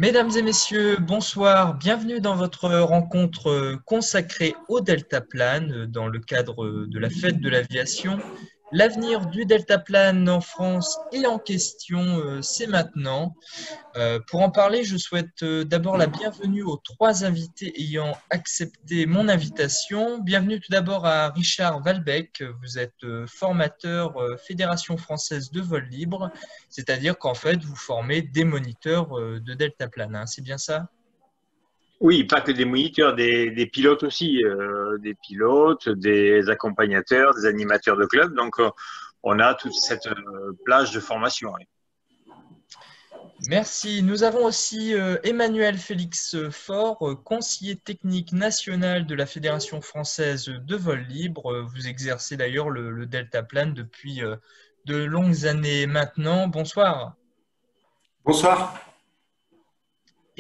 Mesdames et messieurs, bonsoir. Bienvenue dans votre rencontre consacrée au deltaplane dans le cadre de la fête de l'aviation. L'avenir du deltaplane en France est en question, c'est maintenant. Pour en parler, je souhaite d'abord la bienvenue aux trois invités ayant accepté mon invitation. Bienvenue tout d'abord à Richard Valbec. Vous êtes formateur Fédération française de vol libre, c'est-à-dire qu'en fait, vous formez des moniteurs de deltaplane, hein, c'est bien ça? Oui, pas que des moniteurs, des pilotes aussi, des pilotes, des accompagnateurs, des animateurs de club. Donc, on a toute cette plage de formation. Oui. Merci. Nous avons aussi Emmanuel Félix Faure, conseiller technique national de la Fédération française de vol libre. Vous exercez d'ailleurs le deltaplane depuis de longues années maintenant. Bonsoir. Bonsoir.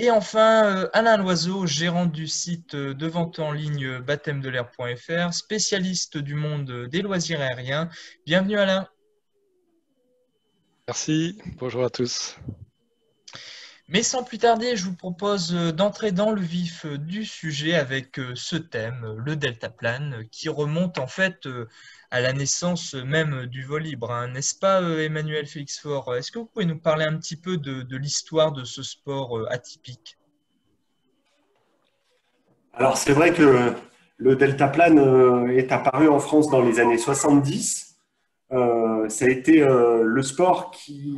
Et enfin, Alain Loiseau, gérant du site de vente en ligne baptême-de-l'air.fr, spécialiste du monde des loisirs aériens. Bienvenue Alain. Merci, bonjour à tous. Mais sans plus tarder, je vous propose d'entrer dans le vif du sujet avec ce thème, le deltaplane, qui remonte en fait à la naissance même du vol libre, hein. N'est-ce pas, Emmanuel Félix Faure? Est-ce que vous pouvez nous parler un petit peu de l'histoire de ce sport atypique? Alors, c'est vrai que le deltaplane est apparu en France dans les années 70. Ça a été le sport qui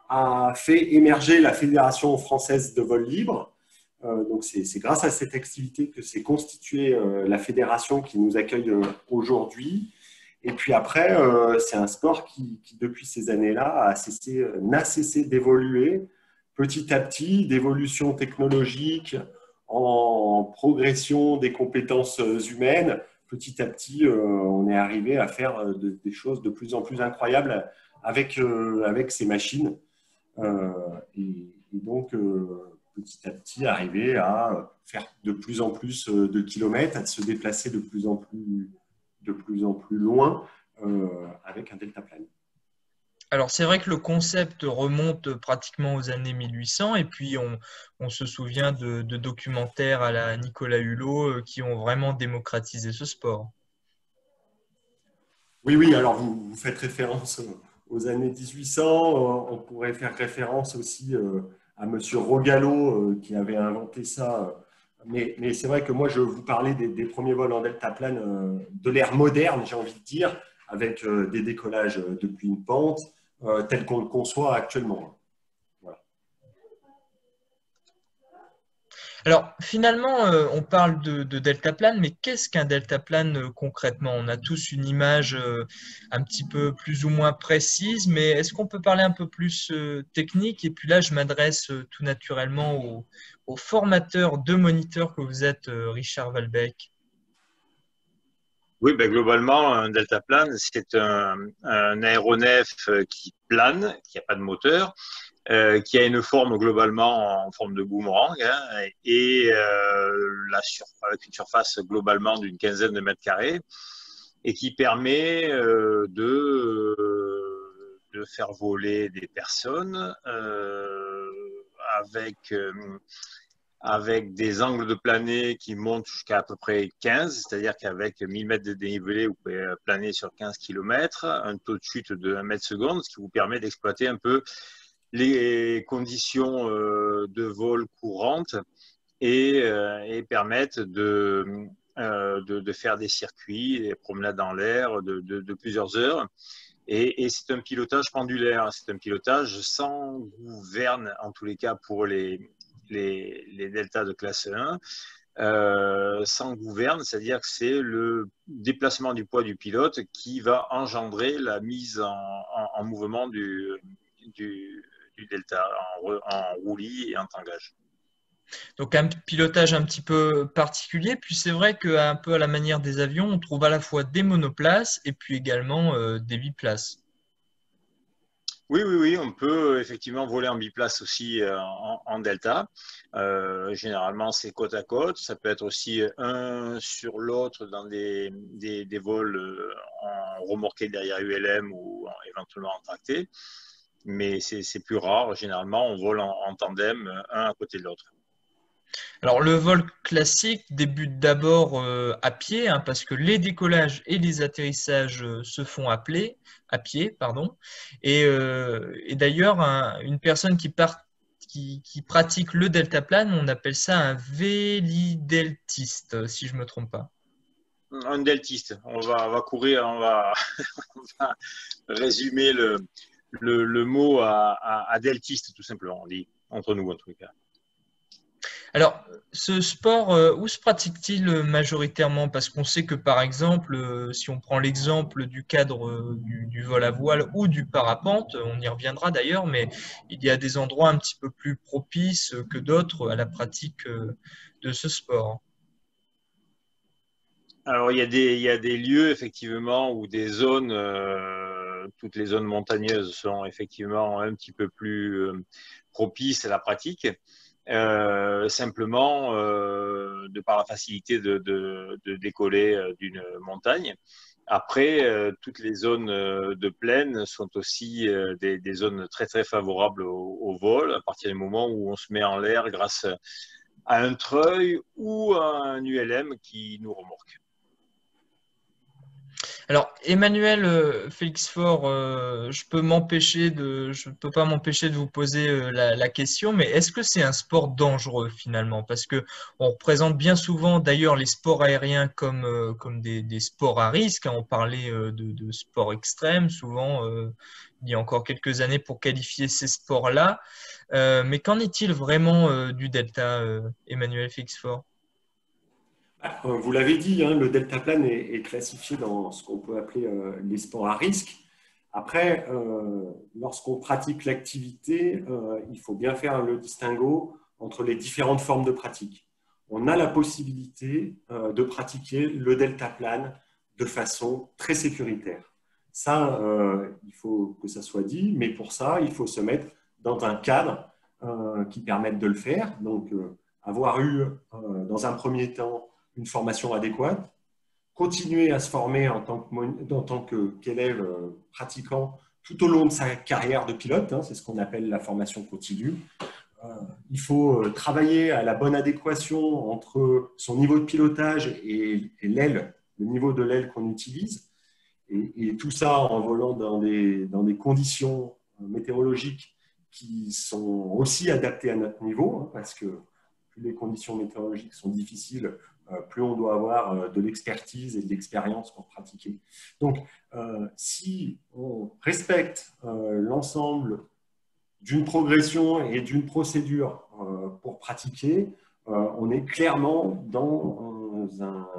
a fait émerger la Fédération française de vol libre. Donc, c'est grâce à cette activité que s'est constituée la fédération qui nous accueille aujourd'hui. Et puis après, c'est un sport qui, depuis ces années-là, n'a cessé d'évoluer petit à petit, d'évolution technologique, en progression des compétences humaines. Petit à petit, on est arrivé à faire des choses de plus en plus incroyables avec ces machines. Euh, et donc, petit à petit, arriver à faire de plus en plus de kilomètres, à se déplacer de plus en plus loin avec un deltaplane. Alors c'est vrai que le concept remonte pratiquement aux années 1800 et puis on se souvient de documentaires à la Nicolas Hulot qui ont vraiment démocratisé ce sport. Oui, oui, alors vous faites référence aux années 1800. On pourrait faire référence aussi à Monsieur Rogallo qui avait inventé ça. Mais c'est vrai que moi, je vous parlais des premiers vols en deltaplane de l'ère moderne, j'ai envie de dire, avec des décollages depuis une pente, tel qu'on le conçoit actuellement. Voilà. Alors finalement, on parle de deltaplane, mais qu'est-ce qu'un deltaplane concrètement? On a tous une image un petit peu plus ou moins précise, mais est-ce qu'on peut parler un peu plus technique? Et puis là, je m'adresse tout naturellement au formateur de moniteur que vous êtes, Richard Valbec. Oui, ben, globalement, un deltaplane, c'est un aéronef qui plane, qui n'a pas de moteur, qui a une forme globalement en forme de boomerang, hein, et avec une surface globalement d'une quinzaine de mètres carrés et qui permet de faire voler des personnes avec, euh, avec des angles de planée qui montent jusqu'à à peu près 15, c'est-à-dire qu'avec 1000 mètres de dénivelé, vous pouvez planer sur 15 km, un taux de chute de 1 mètre seconde, ce qui vous permet d'exploiter un peu les conditions de vol courantes et permettent de faire des circuits, des promenades dans l'air de plusieurs heures. Et c'est un pilotage pendulaire, c'est un pilotage sans gouverne, en tous les cas pour les deltas de classe 1, sans gouverne, c'est-à-dire que c'est le déplacement du poids du pilote qui va engendrer la mise en mouvement du, du delta en roulis et en tangage. Donc un pilotage un petit peu particulier. Puis c'est vrai qu'un peu à la manière des avions, on trouve à la fois des monoplaces et puis également des biplaces. Oui, oui, oui, on peut effectivement voler en biplace aussi en delta. Généralement, c'est côte à côte. Ça peut être aussi un sur l'autre dans des vols en remorqué derrière ULM ou éventuellement en tracté. mais c'est plus rare. Généralement, on vole en tandem, un à côté de l'autre. Alors, le vol classique débute d'abord à pied, hein, parce que les décollages et les atterrissages se font à pied, pardon. Et d'ailleurs, une personne qui pratique le deltaplane, on appelle ça un vélideltiste, si je ne me trompe pas. Un deltiste, on va courir, on va résumer le mot à deltiste, tout simplement, on dit, entre nous en tout cas. Alors, ce sport, où se pratique-t-il majoritairement? Parce qu'on sait que, par exemple, si on prend l'exemple du cadre du vol à voile ou du parapente, on y reviendra d'ailleurs, mais il y a des endroits un petit peu plus propices que d'autres à la pratique de ce sport. Alors, il y a des lieux, effectivement, où des zones, toutes les zones montagneuses sont effectivement un petit peu plus propices à la pratique. Simplement, de par la facilité de décoller d'une montagne. Après, toutes les zones de plaine sont aussi des zones très, très favorables au vol, à partir du moment où on se met en l'air grâce à un treuil ou à un ULM qui nous remorque. Alors, Emmanuel Félix Faure, je peux pas m'empêcher de vous poser la question, mais est-ce que c'est un sport dangereux finalement? Parce que on représente bien souvent d'ailleurs les sports aériens comme des sports à risque, hein. On parlait de sports extrêmes souvent il y a encore quelques années pour qualifier ces sports-là. Mais qu'en est-il vraiment du delta, Emmanuel Félix Faure? Vous l'avez dit, hein, le deltaplane est classifié dans ce qu'on peut appeler les sports à risque. Après, lorsqu'on pratique l'activité, il faut bien faire le distinguo entre les différentes formes de pratique. On a la possibilité de pratiquer le deltaplane de façon très sécuritaire. Ça, il faut que ça soit dit, mais pour ça, il faut se mettre dans un cadre qui permette de le faire. Donc, avoir eu, dans un premier temps, une formation adéquate, continuer à se former en tant qu'élève pratiquant tout au long de sa carrière de pilote, hein, c'est ce qu'on appelle la formation continue. Il faut travailler à la bonne adéquation entre son niveau de pilotage et l'aile, le niveau de l'aile qu'on utilise, et tout ça en volant dans des conditions météorologiques qui sont aussi adaptées à notre niveau, hein, parce que plus les conditions météorologiques sont difficiles, plus on doit avoir de l'expertise et de l'expérience pour pratiquer. Donc, si on respecte l'ensemble d'une progression et d'une procédure pour pratiquer, on est clairement dans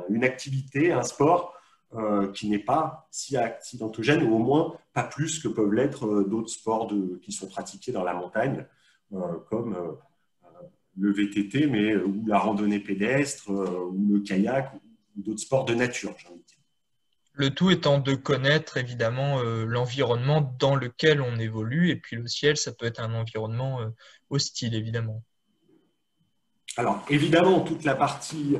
une activité, un sport qui n'est pas si accidentogène, ou au moins pas plus que peuvent l'être d'autres sports qui sont pratiqués dans la montagne, comme le VTT, mais ou la randonnée pédestre, ou le kayak, ou d'autres sports de nature, j'ai envie de dire. Le tout étant de connaître évidemment l'environnement dans lequel on évolue, et puis le ciel, ça peut être un environnement hostile, évidemment. Alors, évidemment, toute la partie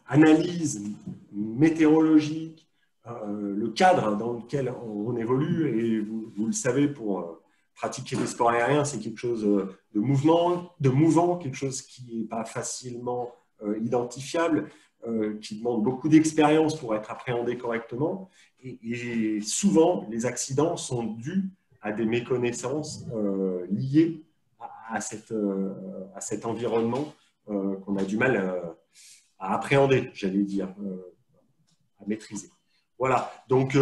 analyse météorologique, le cadre dans lequel on évolue, et vous le savez, pour pratiquer des sports aériens, c'est quelque chose de mouvant, quelque chose qui n'est pas facilement identifiable, qui demande beaucoup d'expérience pour être appréhendé correctement. Et souvent, les accidents sont dus à des méconnaissances liées à cet environnement qu'on a du mal à appréhender, j'allais dire, à maîtriser. Voilà, donc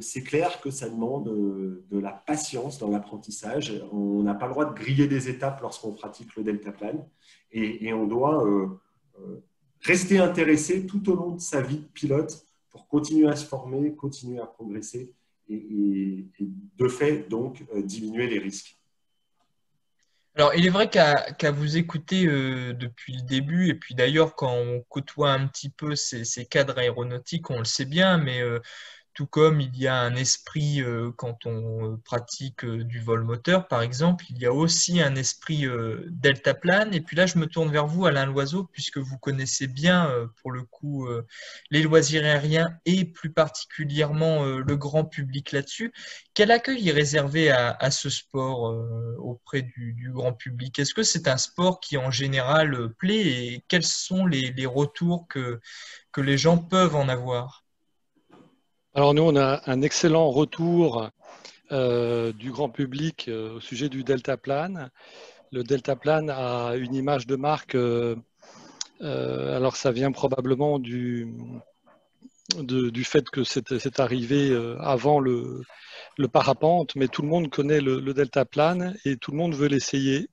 c'est clair que ça demande de la patience dans l'apprentissage. On n'a pas le droit de griller des étapes lorsqu'on pratique le deltaplane, et on doit rester intéressé tout au long de sa vie de pilote pour continuer à se former, continuer à progresser et de fait donc diminuer les risques. Alors, il est vrai qu'à vous écouter depuis le début, et puis d'ailleurs, quand on côtoie un petit peu ces cadres aéronautiques, on le sait bien, mais tout comme il y a un esprit quand on pratique du vol moteur, par exemple, il y a aussi un esprit deltaplane. Et puis là, je me tourne vers vous, Alain Loiseau, puisque vous connaissez bien, pour le coup, les loisirs aériens et plus particulièrement le grand public là-dessus. Quel accueil est réservé à ce sport auprès du grand public? Est-ce que c'est un sport qui, en général, plaît et quels sont les retours que les gens peuvent en avoir? Alors nous, on a un excellent retour du grand public au sujet du deltaplane. Le deltaplane a une image de marque, alors ça vient probablement du fait que c'est arrivé avant le parapente, mais tout le monde connaît le deltaplane et tout le monde veut l'essayer.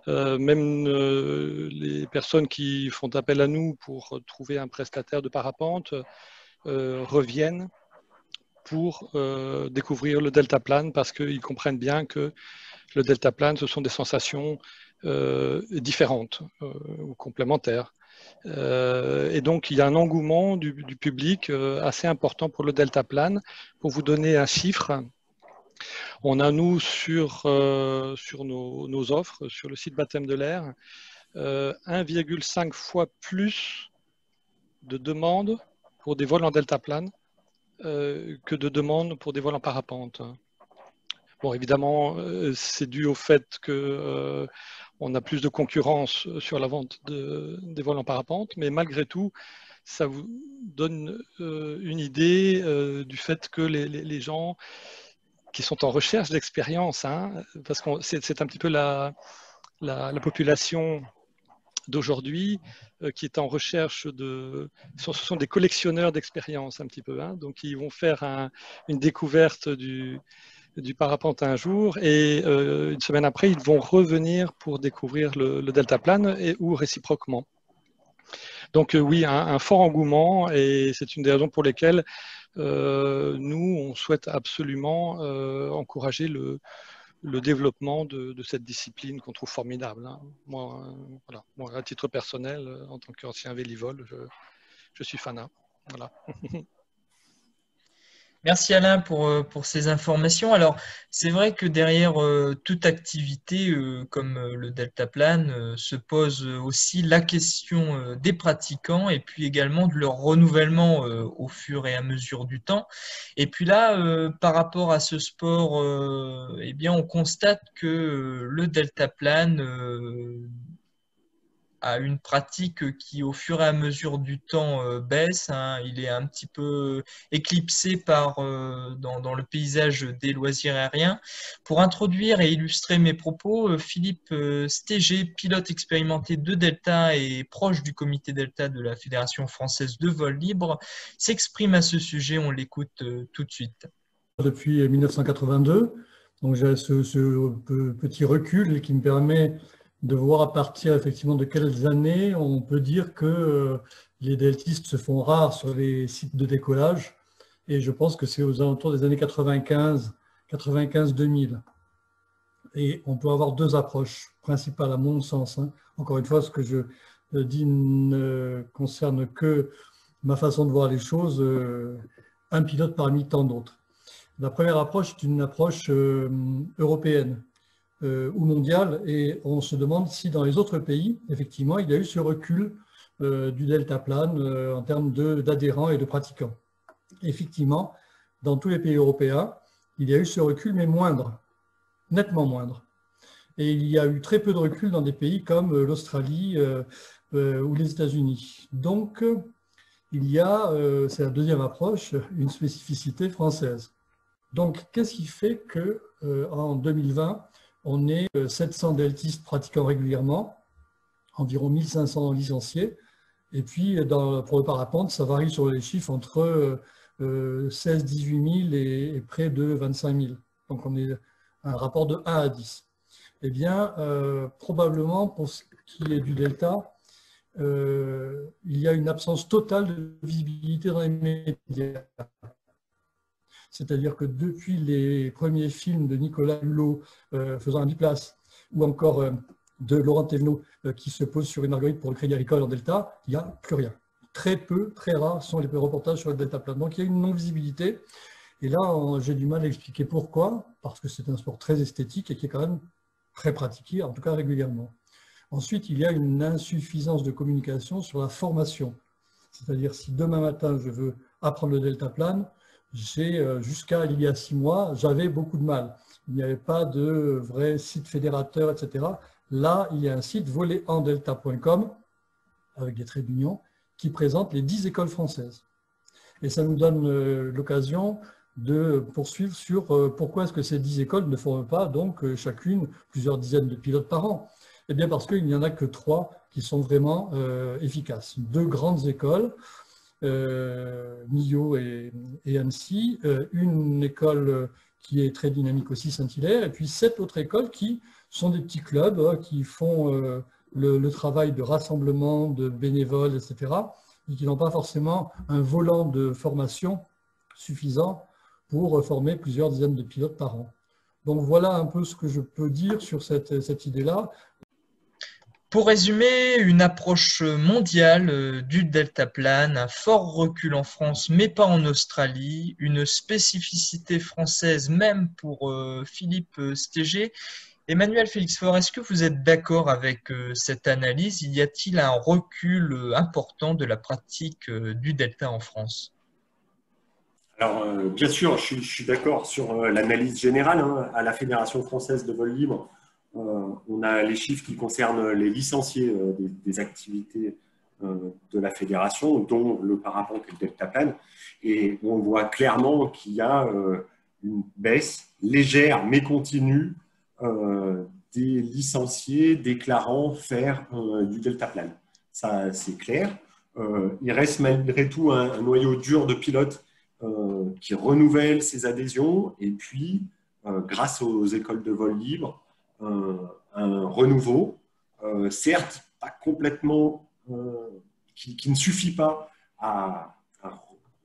Même les personnes qui font appel à nous pour trouver un prestataire de parapente reviennent pour découvrir le deltaplane parce qu'ils comprennent bien que le deltaplane, ce sont des sensations différentes ou complémentaires. Et donc, il y a un engouement du public assez important pour le deltaplane. Pour vous donner un chiffre, on a, nous, sur nos offres, sur le site Baptême de l'air, 1,5 fois plus de demandes pour des vols en deltaplane que de demandes pour des vols en parapente. Bon, évidemment, c'est dû au fait qu'on a plus de concurrence sur la vente des vols en parapente, mais malgré tout, ça vous donne une idée du fait que les gens qui sont en recherche d'expérience, parce que c'est un petit peu la population d'aujourd'hui qui est en recherche ce sont des collectionneurs d'expérience un petit peu, donc ils vont faire une découverte du parapente un jour et une semaine après ils vont revenir pour découvrir le deltaplane ou réciproquement. Donc oui, un fort engouement et c'est une des raisons pour lesquelles nous on souhaite absolument encourager le développement de cette discipline qu'on trouve formidable. Moi, voilà. Moi, à titre personnel, en tant qu'ancien vélivole, je suis fanat. Voilà. Merci Alain pour ces informations. Alors, c'est vrai que derrière toute activité comme le deltaplane se pose aussi la question des pratiquants et puis également de leur renouvellement au fur et à mesure du temps. Et puis là, par rapport à ce sport, eh bien, on constate que le deltaplane à une pratique qui, au fur et à mesure du temps, baisse. Il est un petit peu éclipsé dans le paysage des loisirs aériens. Pour introduire et illustrer mes propos, Philippe Stéger, pilote expérimenté de Delta et proche du comité Delta de la Fédération française de vol libre, s'exprime à ce sujet. On l'écoute tout de suite. Depuis 1982, donc j'ai ce petit recul qui me permet de voir à partir effectivement de quelles années on peut dire que les deltistes se font rares sur les sites de décollage. Et je pense que c'est aux alentours des années 95-2000. Et on peut avoir deux approches principales à mon sens. Encore une fois, ce que je dis ne concerne que ma façon de voir les choses, un pilote parmi tant d'autres. La première approche est une approche européenne ou mondiale, et on se demande si dans les autres pays, effectivement, il y a eu ce recul du deltaplane en termes d'adhérents et de pratiquants. Effectivement, dans tous les pays européens, il y a eu ce recul, mais moindre, nettement moindre. Et il y a eu très peu de recul dans des pays comme l'Australie ou les États-Unis. Donc, il y a, c'est la deuxième approche, une spécificité française. Donc, qu'est-ce qui fait qu'en 2020, on est 700 deltistes pratiquant régulièrement, environ 1500 licenciés, et puis pour le parapente, ça varie sur les chiffres entre 16-18 000 et près de 25 000. Donc, on est à un rapport de 1 à 10. Eh bien, probablement, pour ce qui est du delta, il y a une absence totale de visibilité dans les médias. C'est-à-dire que depuis les premiers films de Nicolas Hulot faisant un biplace, ou encore de Laurent Thévenot qui se pose sur une marguerite pour le Crédit Agricole en delta, il n'y a plus rien. très peu, très rares sont les reportages sur le deltaplane. Donc il y a une non-visibilité. Et là, j'ai du mal à expliquer pourquoi, parce que c'est un sport très esthétique et qui est quand même très pratiqué, en tout cas régulièrement. Ensuite, il y a une insuffisance de communication sur la formation. C'est-à-dire, si demain matin, je veux apprendre le deltaplane, jusqu'à il y a 6 mois, j'avais beaucoup de mal. Il n'y avait pas de vrai site fédérateur, etc. Là, il y a un site voletendelta.com, avec des traits d'union, qui présente les 10 écoles françaises. Et ça nous donne l'occasion de poursuivre sur pourquoi est-ce que ces 10 écoles ne forment pas donc chacune plusieurs dizaines de pilotes par an. Eh bien parce qu'il n'y en a que 3 qui sont vraiment efficaces. 2 grandes écoles, Millau et Annecy, une école qui est très dynamique aussi, Saint-Hilaire, et puis 7 autres écoles qui sont des petits clubs qui font le travail de rassemblement, de bénévoles, etc., et qui n'ont pas forcément un volant de formation suffisant pour former plusieurs dizaines de pilotes par an. Donc voilà un peu ce que je peux dire sur cette idée-là. Pour résumer, une approche mondiale du deltaplane, un fort recul en France, mais pas en Australie, une spécificité française même pour Philippe Stéger. Emmanuel Félix-Faure, est-ce que vous êtes d'accord avec cette analyse? Y a-t-il un recul important de la pratique du delta en France? Alors, bien sûr, je suis d'accord sur l'analyse générale. Hein. À la Fédération française de vol libre, on a les chiffres qui concernent les licenciés des activités de la fédération, dont le parapente et le deltaplane. Et on voit clairement qu'il y a une baisse légère mais continue des licenciés déclarant faire du deltaplane. Ça, c'est clair. Il reste malgré tout un noyau dur de pilotes qui renouvellent ses adhésions. Et puis, grâce aux écoles de vol libre, un renouveau, certes pas complètement, qui ne suffit pas à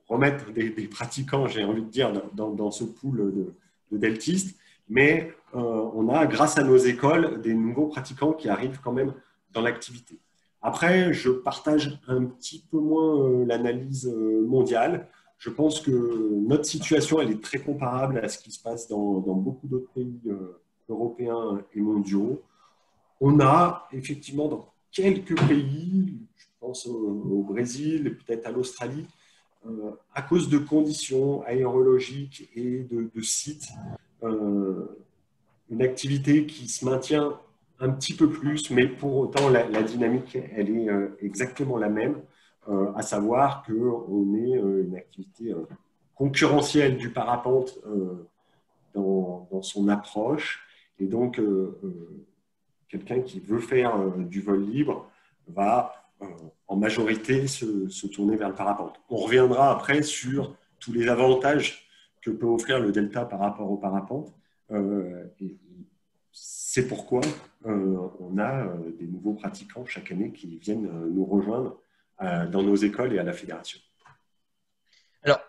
remettre des pratiquants, j'ai envie de dire, dans ce pool de deltistes, mais on a, grâce à nos écoles, des nouveaux pratiquants qui arrivent quand même dans l'activité. Après, je partage un petit peu moins l'analyse mondiale. Je pense que notre situation, elle est très comparable à ce qui se passe dans beaucoup d'autres pays européens et mondiaux. On a effectivement dans quelques pays, je pense au Brésil et peut-être à l'Australie, à cause de conditions aérologiques et de sites, une activité qui se maintient un petit peu plus, mais pour autant la dynamique, elle est exactement la même, à savoir qu'on est une activité concurrentielle du parapente dans son approche, et donc quelqu'un qui veut faire du vol libre va en majorité se tourner vers le parapente. On reviendra après sur tous les avantages que peut offrir le delta par rapport au parapente. Et c'est pourquoi on a des nouveaux pratiquants chaque année qui viennent nous rejoindre dans nos écoles et à la fédération. Alors,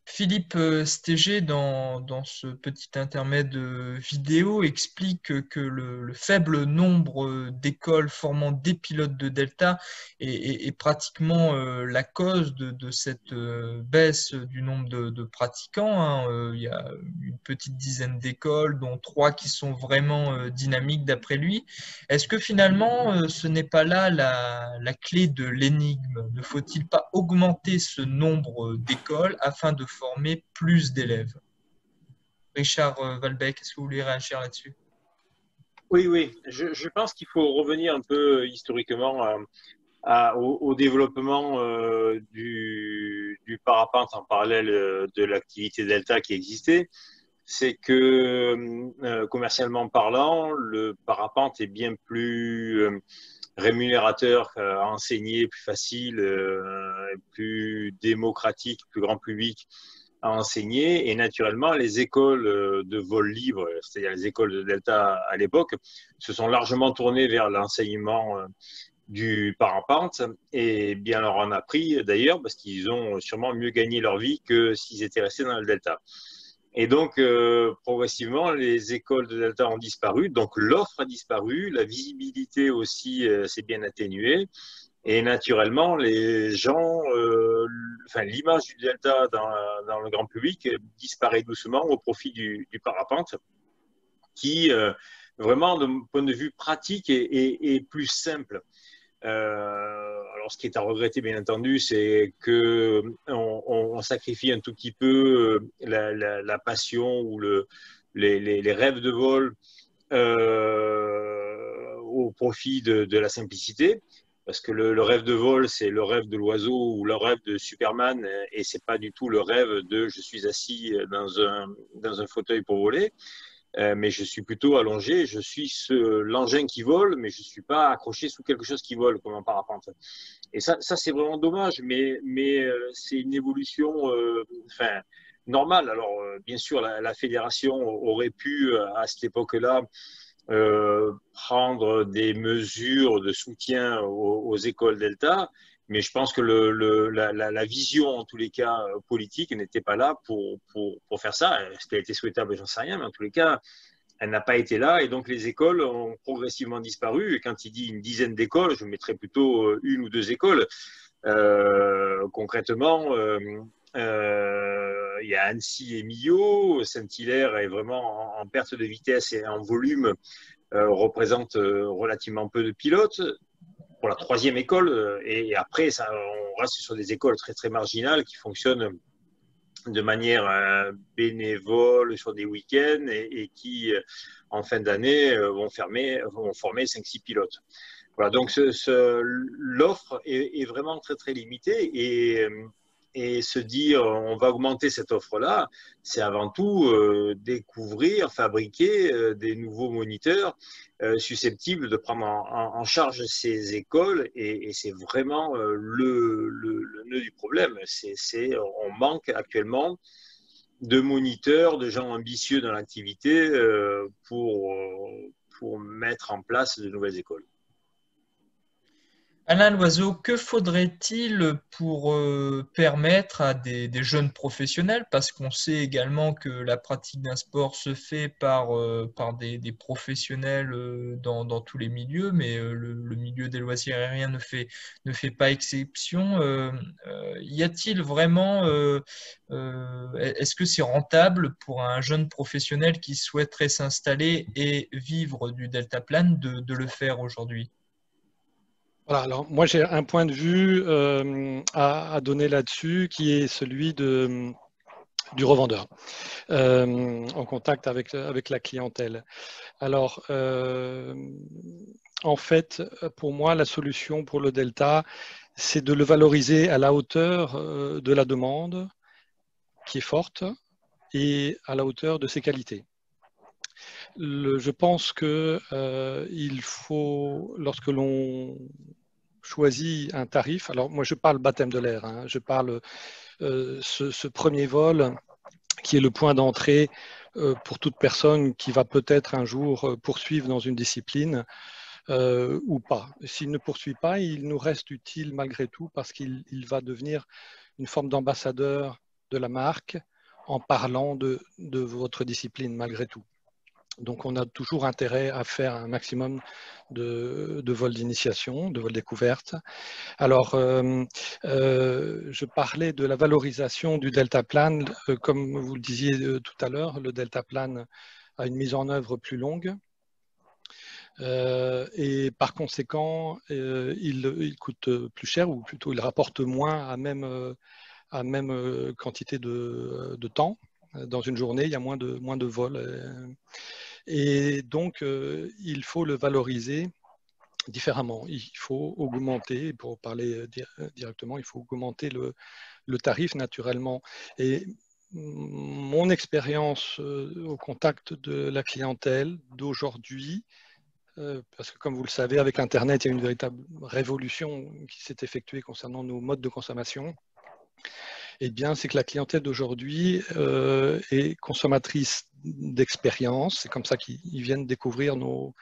Philippe Stéger, dans ce petit intermède vidéo, explique que le faible nombre d'écoles formant des pilotes de Delta est pratiquement la cause de cette baisse du nombre de pratiquants. Hein. Il y a une petite dizaine d'écoles, dont 3 qui sont vraiment dynamiques d'après lui. Est-ce que finalement, ce n'est pas là la clé de l'énigme? Ne faut-il pas augmenter ce nombre d'écoles afin de former plus d'élèves? Richard Valbec, est-ce que vous voulez réagir là-dessus? Oui. Je pense qu'il faut revenir un peu historiquement au développement du parapente en parallèle de l'activité Delta qui existait. C'est que, commercialement parlant, le parapente est bien plus rémunérateur à enseigner, plus facile, plus démocratique, plus grand public à enseigner. Et naturellement, les écoles de vol libre, c'est-à-dire les écoles de Delta à l'époque, se sont largement tournées vers l'enseignement du parapente et bien leur en a pris d'ailleurs parce qu'ils ont sûrement mieux gagné leur vie que s'ils étaient restés dans le Delta. Et donc, progressivement, les écoles de Delta ont disparu, donc l'offre a disparu, la visibilité aussi s'est bien atténuée. Et naturellement, les gens, l'image du delta dans le grand public disparaît doucement au profit du parapente, qui vraiment, de mon point de vue pratique, est plus simple. Alors, ce qui est à regretter, bien entendu, c'est qu'on sacrifie un tout petit peu la passion ou les rêves de vol au profit de la simplicité. Parce que le rêve de vol, c'est le rêve de l'oiseau ou le rêve de Superman, et c'est pas du tout le rêve de je suis assis dans un fauteuil pour voler. Mais je suis plutôt allongé, je suis l'engin qui vole, mais je ne suis pas accroché sous quelque chose qui vole, comme en parapente. Et ça c'est vraiment dommage, mais c'est une évolution normale. Alors, bien sûr, la fédération aurait pu, à cette époque-là, prendre des mesures de soutien aux écoles Delta, mais je pense que la vision, en tous les cas, politique, n'était pas là pour faire ça. Est-ce qu'elle était souhaitable? J'en sais rien, mais en tous les cas, elle n'a pas été là. Et donc, les écoles ont progressivement disparu. Et quand il dit une dizaine d'écoles, je mettrais plutôt une ou deux écoles. Concrètement, il y a Annecy et Millau. Saint-Hilaire est vraiment en perte de vitesse et en volume, représente relativement peu de pilotes. Pour la troisième école, et après, on reste sur des écoles très, très marginales qui fonctionnent de manière bénévole sur des week-ends et qui, en fin d'année, vont former 5-6 pilotes. Voilà, donc l'offre est vraiment très, très limitée, et se dire on va augmenter cette offre-là, c'est avant tout découvrir, fabriquer des nouveaux moniteurs susceptibles de prendre en charge ces écoles, et c'est vraiment le nœud du problème. On manque actuellement de moniteurs, de gens ambitieux dans l'activité pour mettre en place de nouvelles écoles. Alain Loiseau, que faudrait-il pour permettre à des jeunes professionnels, parce qu'on sait également que la pratique d'un sport se fait par des professionnels dans tous les milieux, mais le milieu des loisirs aériens ne fait pas exception. Y a-t-il vraiment, est-ce que c'est rentable pour un jeune professionnel qui souhaiterait s'installer et vivre du deltaplane de le faire aujourd'hui? Voilà, alors moi j'ai un point de vue à donner là-dessus qui est celui du revendeur en contact avec la clientèle. Alors, en fait, pour moi, la solution pour le Delta, c'est de le valoriser à la hauteur de la demande qui est forte et à la hauteur de ses qualités. Je pense qu'il faut, lorsque l'on choisit un tarif, alors moi je parle baptême de l'air, hein, je parle ce premier vol qui est le point d'entrée pour toute personne qui va peut-être un jour poursuivre dans une discipline ou pas. S'il ne poursuit pas, il nous reste utile malgré tout parce qu'il va devenir une forme d'ambassadeur de la marque en parlant de votre discipline malgré tout. Donc, on a toujours intérêt à faire un maximum de vols d'initiation, de vols découverte. Alors, je parlais de la valorisation du deltaplane. Comme vous le disiez tout à l'heure, le deltaplane a une mise en œuvre plus longue. Et par conséquent, il coûte plus cher, ou plutôt il rapporte moins à même quantité de temps. Dans une journée, il y a moins de vols. Et donc, il faut le valoriser différemment. Il faut augmenter, pour parler directement, il faut augmenter le tarif naturellement. Et mon expérience au contact de la clientèle d'aujourd'hui, parce que comme vous le savez, avec Internet, il y a une véritable révolution qui s'est effectuée concernant nos modes de consommation. Eh bien, c'est que la clientèle d'aujourd'hui est consommatrice d'expériences. C'est comme ça qu'ils viennent découvrir nos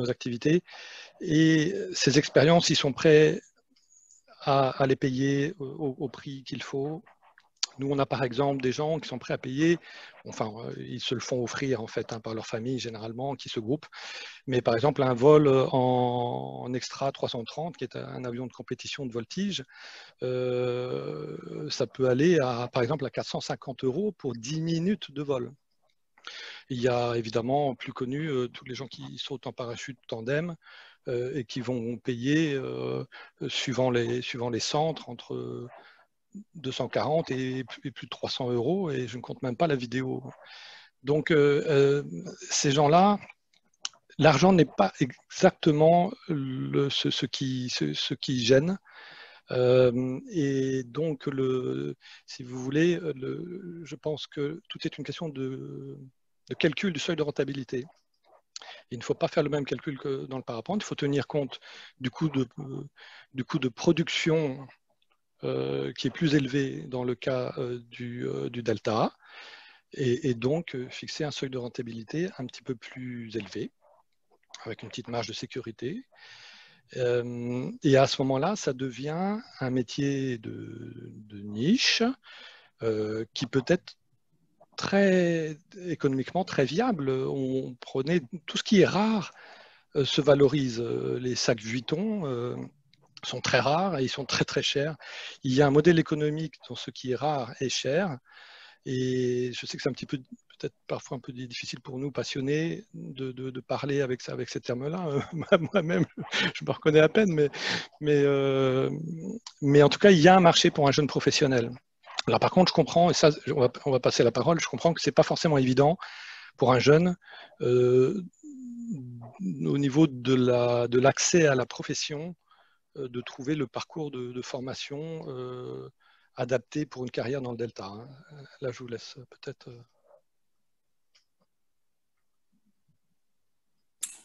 activités. Et ces expériences, ils sont prêts à les payer au prix qu'il faut Nous, on a par exemple des gens qui sont prêts à payer, enfin, ils se le font offrir en fait par leur famille généralement, qui se groupent. Mais par exemple, un vol en Extra 330, qui est un avion de compétition de voltige, ça peut aller par exemple à 450 € pour 10 minutes de vol. Il y a évidemment plus connu tous les gens qui sautent en parachute tandem et qui vont payer suivant les centres entre 240 et plus de 300 €, et je ne compte même pas la vidéo. Donc ces gens-là, l'argent n'est pas exactement ce qui gêne. Et donc, si vous voulez, je pense que tout est une question de calcul du seuil de rentabilité. Il ne faut pas faire le même calcul que dans le parapente. Il faut tenir compte du coût de production qui est plus élevé dans le cas du Delta A, et donc fixer un seuil de rentabilité un petit peu plus élevé, avec une petite marge de sécurité. Et à ce moment-là, ça devient un métier de niche qui peut être économiquement très viable. On prenait tout ce qui est rare se valorise. Les sacs Vuitton sont très rares et ils sont très très chers. Il y a un modèle économique dont ce qui est rare est cher. Et je sais que c'est un petit peu, peut-être parfois un peu difficile pour nous, passionnés, de parler avec ces termes-là. Moi-même, je me reconnais à peine, mais en tout cas, il y a un marché pour un jeune professionnel. Alors par contre, je comprends, et ça, on va passer la parole, je comprends que ce n'est pas forcément évident pour un jeune au niveau de l'accès à la profession, de trouver le parcours de formation adapté pour une carrière dans le Delta. Là, je vous laisse peut-être.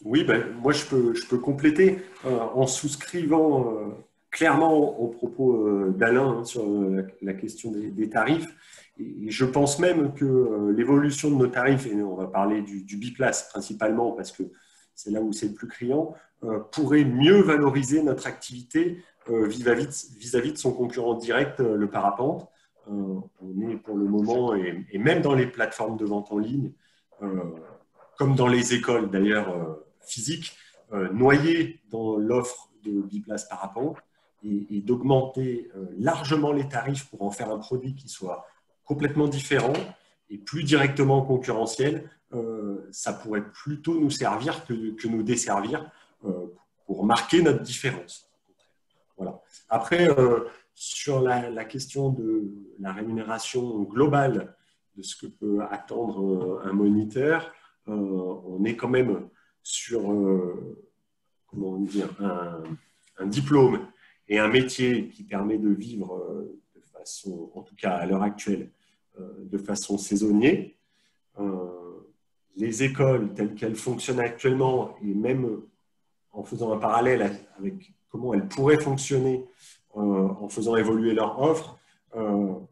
Oui, moi je peux compléter en souscrivant clairement aux propos d'Alain sur la question des tarifs. Et je pense même que l'évolution de nos tarifs, et on va parler du biplace principalement parce que c'est là où c'est le plus criant, pourrait mieux valoriser notre activité vis-à-vis de son concurrent direct, le parapente. On est pour le moment, et même dans les plateformes de vente en ligne, comme dans les écoles d'ailleurs physiques, noyé dans l'offre de biplace parapente et d'augmenter largement les tarifs pour en faire un produit qui soit complètement différent et plus directement concurrentiel, ça pourrait plutôt nous servir que nous desservir pour marquer notre différence. Voilà. Après, sur la question de la rémunération globale de ce que peut attendre un moniteur, on est quand même sur comment dire, un diplôme et un métier qui permet de vivre de façon, en tout cas à l'heure actuelle, de façon saisonnière. Les écoles telles qu'elles fonctionnent actuellement, et même en faisant un parallèle avec comment elles pourraient fonctionner en faisant évoluer leur offre,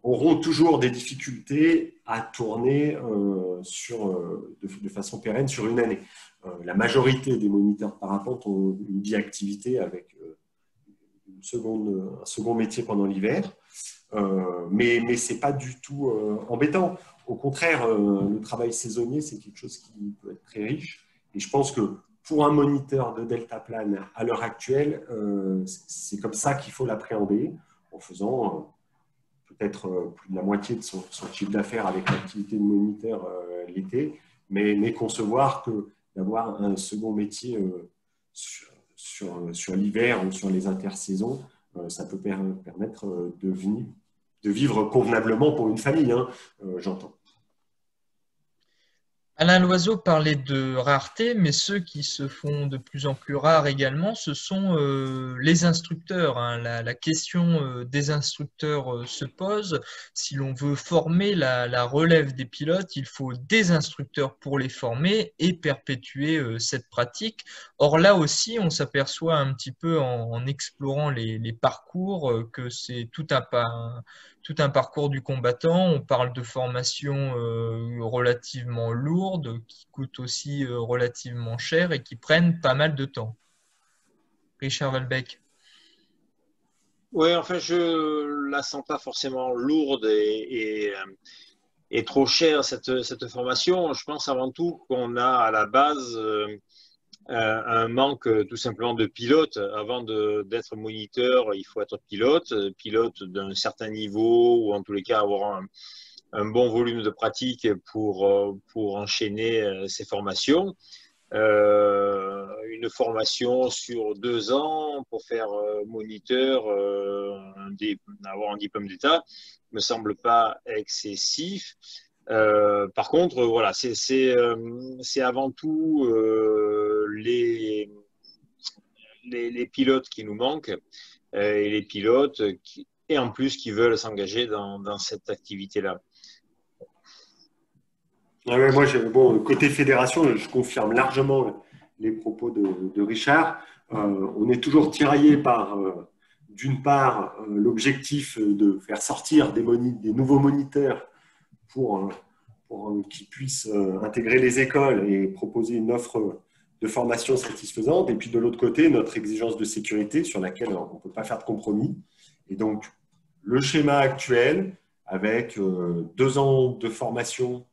auront toujours des difficultés à tourner de façon pérenne sur une année. La majorité des moniteurs de parapente ont une biactivité avec un second métier pendant l'hiver, mais ce n'est pas du tout embêtant. Au contraire, le travail saisonnier, c'est quelque chose qui peut être très riche. Et je pense que pour un moniteur de deltaplane à l'heure actuelle, c'est comme ça qu'il faut l'appréhender, en faisant peut-être plus de la moitié de son chiffre d'affaires avec l'activité de moniteur l'été, mais concevoir que d'avoir un second métier sur l'hiver ou sur les intersaisons, ça peut permettre de vivre convenablement pour une famille, hein, j'entends. Alain Loiseau parlait de rareté, mais ceux qui se font de plus en plus rares également, ce sont les instructeurs. Hein. La question des instructeurs se pose. Si l'on veut former la relève des pilotes, il faut des instructeurs pour les former et perpétuer cette pratique. Or là aussi, on s'aperçoit un petit peu en explorant les parcours que c'est tout un parcours du combattant. On parle de formation relativement lourde, qui coûtent aussi relativement cher et qui prennent pas mal de temps. Richard Valbeck. Oui, enfin, je la sens pas forcément lourde et trop chère, cette formation. Je pense avant tout qu'on a à la base un manque tout simplement de pilotes. Avant d'être moniteur, il faut être pilote, pilote d'un certain niveau ou en tous les cas avoir un bon volume de pratique pour enchaîner ces formations. Une formation sur 2 ans pour faire moniteur, avoir un diplôme d'État, me semble pas excessif. Par contre, voilà, c'est avant tout les pilotes qui nous manquent et les pilotes et en plus qui veulent s'engager dans cette activité-là. Ah ouais, moi, bon, côté fédération, je confirme largement les propos de Richard. On est toujours tiraillé par, d'une part, l'objectif de faire sortir des nouveaux moniteurs pour qu'ils puissent intégrer les écoles et proposer une offre de formation satisfaisante. Et puis de l'autre côté, notre exigence de sécurité sur laquelle on ne peut pas faire de compromis. Et donc, le schéma actuel, avec 2 ans de formation,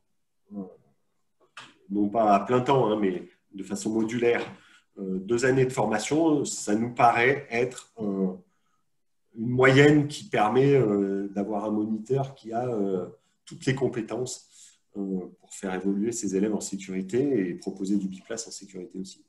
non pas à plein temps, hein, mais de façon modulaire, 2 années de formation, ça nous paraît être une moyenne qui permet d'avoir un moniteur qui a toutes les compétences pour faire évoluer ses élèves en sécurité et proposer du biplace en sécurité aussi.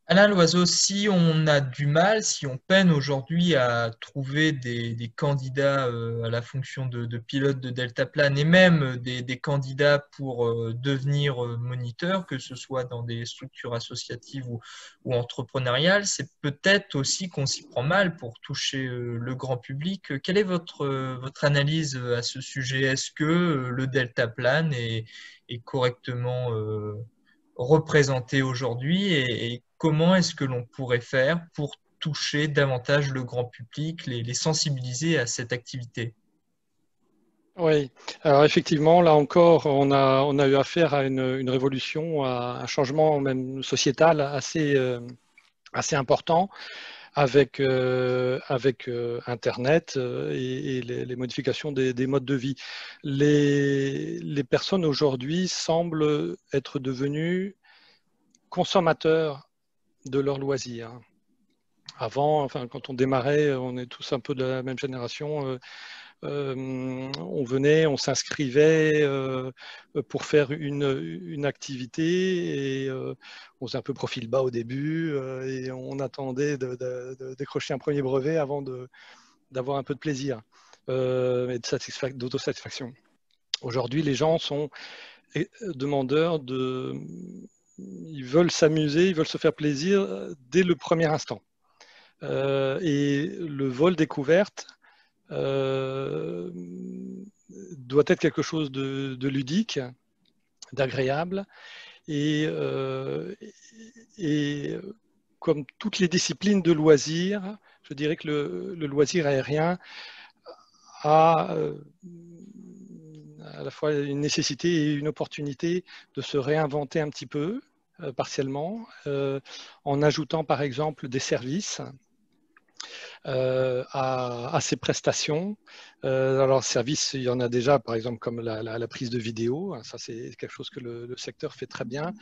Alain Loiseau, si on a du mal, si on peine aujourd'hui à trouver des candidats à la fonction de pilote de deltaplane et même des candidats pour devenir moniteur, que ce soit dans des structures associatives ou entrepreneuriales, c'est peut-être aussi qu'on s'y prend mal pour toucher le grand public. Quelle est votre analyse à ce sujet? Est-ce que le deltaplane est correctement représenté aujourd'hui et comment est-ce que l'on pourrait faire pour toucher davantage le grand public, les sensibiliser à cette activité? Oui, alors effectivement, là encore, on a eu affaire à une révolution, à un changement même sociétal assez important avec Internet et les modifications des modes de vie. Les personnes aujourd'hui semblent être devenues consommateurs de leurs loisirs. Avant, enfin, quand on démarrait, on est tous un peu de la même génération. On venait, on s'inscrivait pour faire une activité et on faisait un peu profil bas au début et on attendait de décrocher un premier brevet avant d'avoir un peu de plaisir et d'autosatisfaction. Aujourd'hui, les gens sont demandeurs ils veulent s'amuser, ils veulent se faire plaisir dès le premier instant. Et le vol découverte doit être quelque chose de ludique, d'agréable et comme toutes les disciplines de loisirs, je dirais que le loisir aérien a à la fois une nécessité et une opportunité de se réinventer un petit peu, partiellement, en ajoutant par exemple des services à ces prestations. Alors, service, il y en a déjà, par exemple, comme la prise de vidéo. Ça, c'est quelque chose que le secteur fait très bien.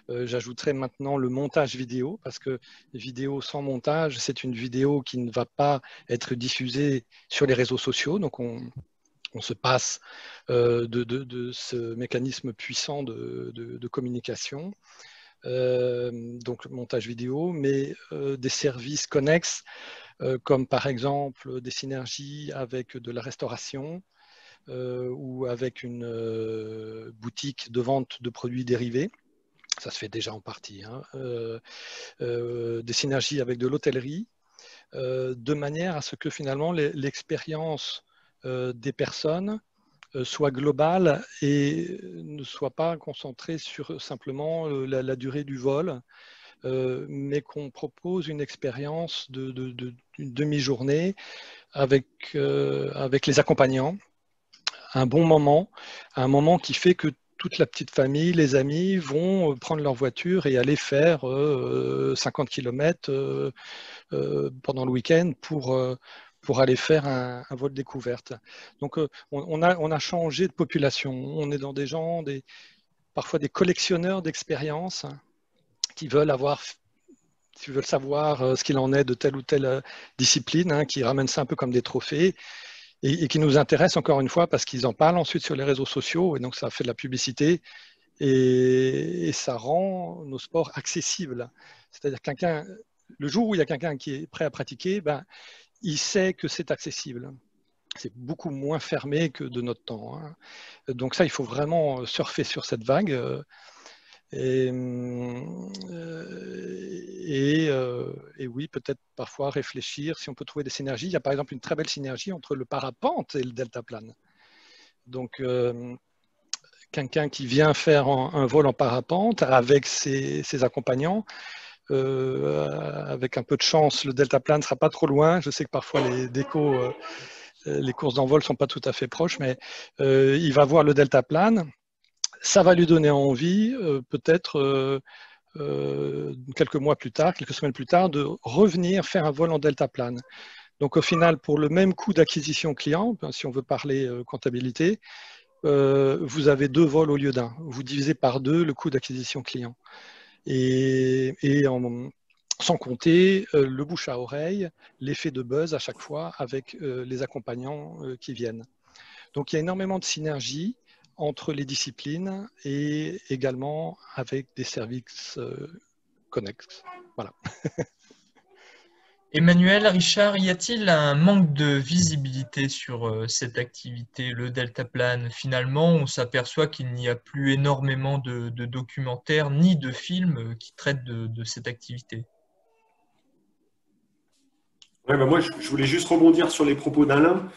J'ajouterai maintenant le montage vidéo, parce que vidéo sans montage, c'est une vidéo qui ne va pas être diffusée sur les réseaux sociaux. Donc, on se passe de ce mécanisme puissant de communication. Donc, montage vidéo, mais des services connexes comme par exemple des synergies avec de la restauration ou avec une boutique de vente de produits dérivés. Ça se fait déjà en partie. Hein. Des synergies avec de l'hôtellerie, de manière à ce que finalement l'expérience des personnes soit globale et ne soit pas concentrée sur simplement la durée du vol, mais qu'on propose une expérience d'une demi-journée avec les accompagnants, un bon moment, un moment qui fait que toute la petite famille, les amis vont prendre leur voiture et aller faire 50 km pendant le week-end pour aller faire un vol découverte. Donc on a changé de population. On est dans des gens, parfois des collectionneurs d'expériences qui veulent savoir ce qu'il en est de telle ou telle discipline, hein, qui ramènent ça un peu comme des trophées et qui nous intéressent encore une fois parce qu'ils en parlent ensuite sur les réseaux sociaux et donc ça fait de la publicité et ça rend nos sports accessibles. C'est-à-dire le jour où il y a quelqu'un qui est prêt à pratiquer, il sait que c'est accessible. C'est beaucoup moins fermé que de notre temps, hein. Donc ça, il faut vraiment surfer sur cette vague. Et oui, peut-être parfois réfléchir si on peut trouver des synergies. Il y a par exemple une très belle synergie entre le parapente et le deltaplane. Donc, quelqu'un qui vient faire un vol en parapente avec ses accompagnants, avec un peu de chance, le deltaplane ne sera pas trop loin. Je sais que parfois les courses d'envol ne sont pas tout à fait proches, mais il va voir le deltaplane. Ça va lui donner envie, peut-être quelques mois plus tard, quelques semaines plus tard, de revenir faire un vol en deltaplane. Donc au final, pour le même coût d'acquisition client, si on veut parler comptabilité, vous avez 2 vols au lieu d'un. Vous divisez par 2 le coût d'acquisition client. Sans compter le bouche à oreille, l'effet de buzz à chaque fois avec les accompagnants qui viennent. Donc il y a énormément de synergie entre les disciplines et également avec des services connexes. Voilà. Emmanuel, Richard, y a-t-il un manque de visibilité sur cette activité, le deltaplane? Finalement, on s'aperçoit qu'il n'y a plus énormément de documentaires ni de films qui traitent de cette activité. Ouais, moi, je voulais juste rebondir sur les propos d'Alain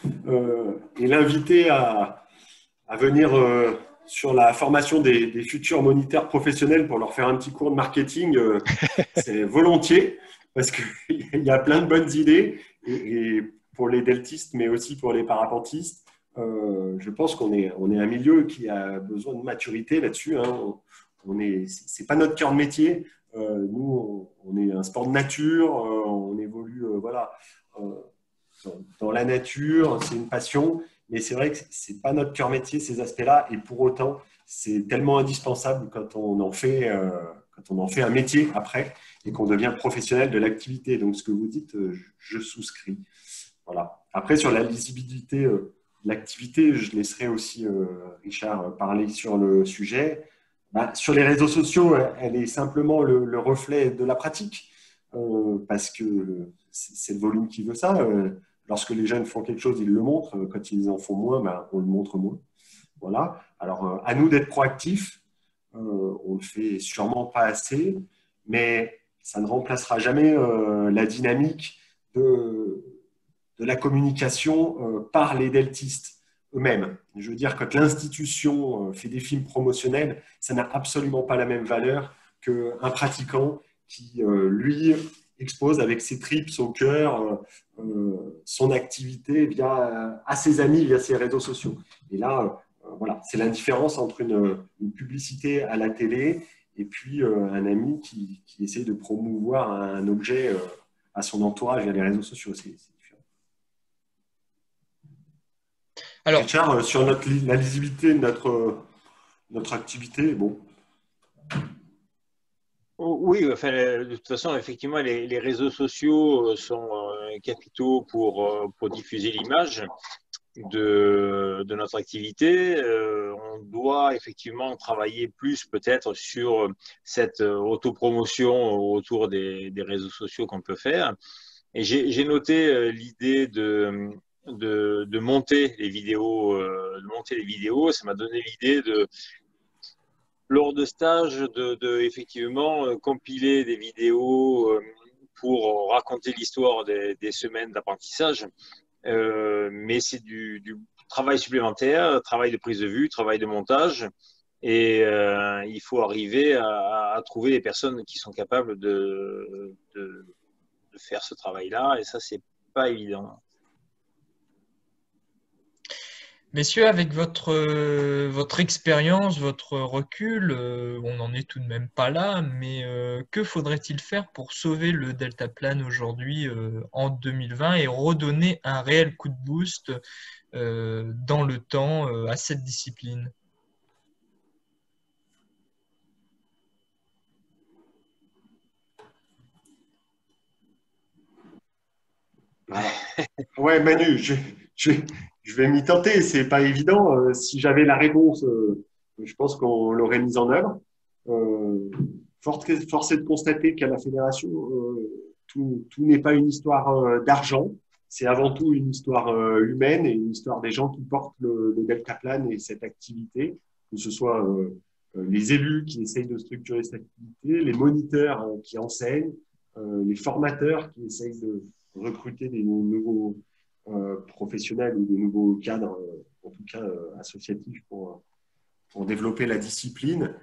et l'inviter à venir sur la formation des futurs moniteurs professionnels pour leur faire un petit cours de marketing. C'est volontiers parce qu'il y a plein de bonnes idées et pour les deltistes, mais aussi pour les parapentistes. Je pense qu'on est un milieu qui a besoin de maturité là-dessus, hein. C'est pas notre cœur de métier. Nous, on est un sport de nature, on évolue voilà, dans la nature, c'est une passion, mais c'est vrai que ce n'est pas notre cœur métier, ces aspects-là, et pour autant, c'est tellement indispensable quand on en fait un métier après et qu'on devient professionnel de l'activité. Donc, ce que vous dites, je souscris. Voilà. Après, sur la lisibilité de l'activité, je laisserai aussi Richard parler sur le sujet. Sur les réseaux sociaux, elle est simplement le reflet de la pratique parce que c'est le volume qui veut ça. Lorsque les jeunes font quelque chose, ils le montrent. Quand ils en font moins, on le montre moins. Voilà. Alors, à nous d'être proactifs. On le fait sûrement pas assez, mais ça ne remplacera jamais la dynamique de la communication par les deltistes eux-mêmes. Je veux dire, quand l'institution fait des films promotionnels, ça n'a absolument pas la même valeur qu'un pratiquant qui, lui, expose avec ses tripes, son cœur, son activité à ses amis via ses réseaux sociaux. Et là, voilà, c'est la différence entre une publicité à la télé et puis un ami qui essaie de promouvoir un objet à son entourage via les réseaux sociaux. C'est différent. Alors, Richard, sur la lisibilité de notre activité, bon. Oui, enfin, de toute façon, effectivement, les réseaux sociaux sont capitaux pour diffuser l'image de notre activité. On doit effectivement travailler plus peut-être sur cette autopromotion autour des réseaux sociaux qu'on peut faire. Et j'ai noté l'idée de monter les vidéos, Ça m'a donné l'idée lors de stages, de effectivement compiler des vidéos pour raconter l'histoire des semaines d'apprentissage. Mais c'est du travail supplémentaire, travail de prise de vue, travail de montage. Et il faut arriver à trouver les personnes qui sont capables de faire ce travail-là. Et ça, c'est pas évident. Messieurs, avec votre expérience, votre recul, on n'en est tout de même pas là, mais que faudrait-il faire pour sauver le deltaplane aujourd'hui en 2020 et redonner un réel coup de boost dans le temps à cette discipline? Ouais, Manu, je, je vais m'y tenter. C'est pas évident. Si j'avais la réponse, je pense qu'on l'aurait mise en œuvre. Force est de constater qu'à la fédération, tout n'est pas une histoire d'argent. C'est avant tout une histoire humaine et une histoire des gens qui portent le deltaplane et cette activité, que ce soit les élus qui essayent de structurer cette activité, les moniteurs qui enseignent, les formateurs qui essayent de recruter des nouveaux professionnels ou des nouveaux cadres, en tout cas associatifs, pour développer la discipline.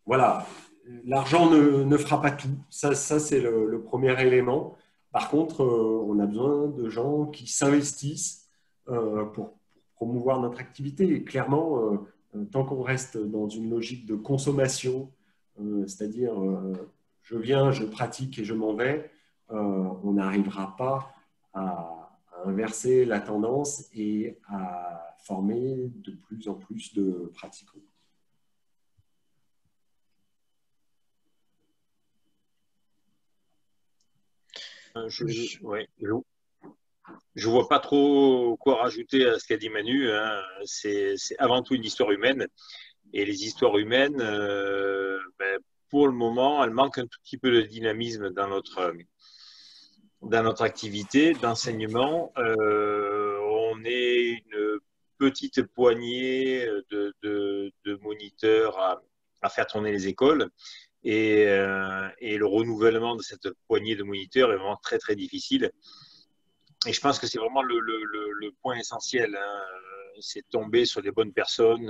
Voilà, l'argent ne fera pas tout. Ça c'est le premier élément. Par contre, on a besoin de gens qui s'investissent pour promouvoir notre activité. Et clairement, tant qu'on reste dans une logique de consommation, c'est-à-dire je viens, je pratique et je m'en vais, on n'arrivera pas à inverser la tendance et à former de plus en plus de pratiquants. Je vois pas trop quoi rajouter à ce qu'a dit Manu, hein. C'est avant tout une histoire humaine. Et les histoires humaines, pour le moment, elles manquent un tout petit peu de dynamisme dans notre activité d'enseignement. On est une petite poignée de moniteurs à faire tourner les écoles. Et le renouvellement de cette poignée de moniteurs est vraiment très, très difficile. Et je pense que c'est vraiment le point essentiel, hein. C'est tomber sur les bonnes personnes,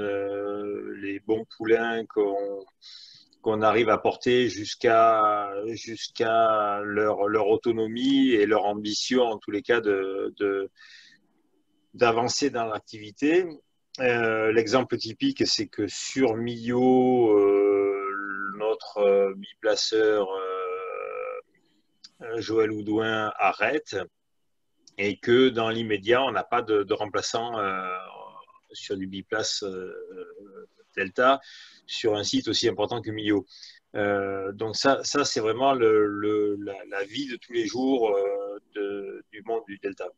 les bons poulains qu'on arrive à porter jusqu'à leur autonomie et leur ambition, en tous les cas, d'avancer dans l'activité. L'exemple typique, c'est que sur Millau, notre biplaceur Joël Houdouin arrête et que dans l'immédiat, on n'a pas de remplaçant sur du biplace Delta sur un site aussi important que Millau. Donc ça c'est vraiment la vie de tous les jours du monde du Delta.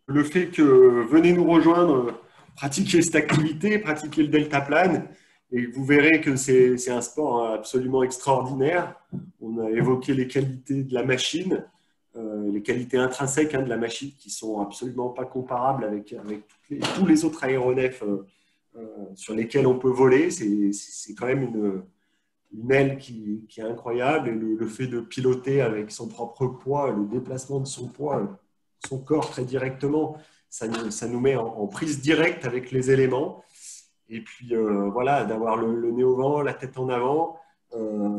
Le fait que venez nous rejoindre, pratiquer cette activité, pratiquer le deltaplane, et vous verrez que c'est un sport absolument extraordinaire. On a évoqué les qualités de la machine, les qualités intrinsèques de la machine qui sont absolument pas comparables avec tous les autres aéronefs sur lesquels on peut voler. C'est quand même une aile qui est incroyable, et le fait de piloter avec son propre poids, le déplacement de son poids, son corps très directement, ça nous met en prise directe avec les éléments. Et puis voilà, d'avoir le nez au vent, la tête en avant,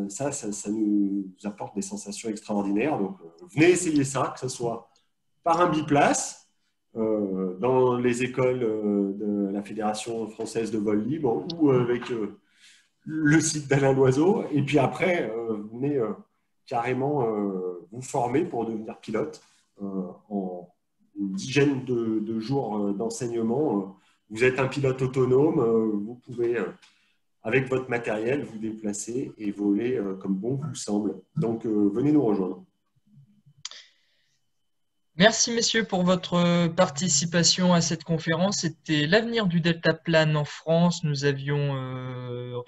ça nous apporte des sensations extraordinaires. Donc venez essayer ça, que ce soit par un biplace, dans les écoles de la Fédération française de vol libre, ou avec le site d'Alain Loiseau. Et puis après, venez carrément vous former pour devenir pilote en une dizaine de jours d'enseignement. Vous êtes un pilote autonome, vous pouvez, avec votre matériel, vous déplacer et voler comme bon vous semble. Donc, venez nous rejoindre. Merci messieurs pour votre participation à cette conférence. C'était l'avenir du deltaplane en France. Nous avions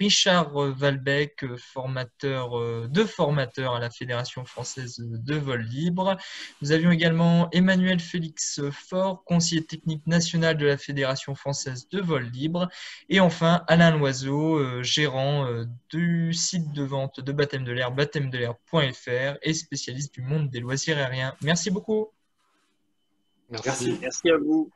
Richard Valbec, formateur à la Fédération française de vol libre. Nous avions également Emmanuel Félix Faure, conseiller technique national de la Fédération française de vol libre. Et enfin Alain Loiseau, gérant du site de vente de baptême de l'air, baptême-de-l'air.fr et spécialiste du monde des loisirs aériens. Merci beaucoup. Merci à vous.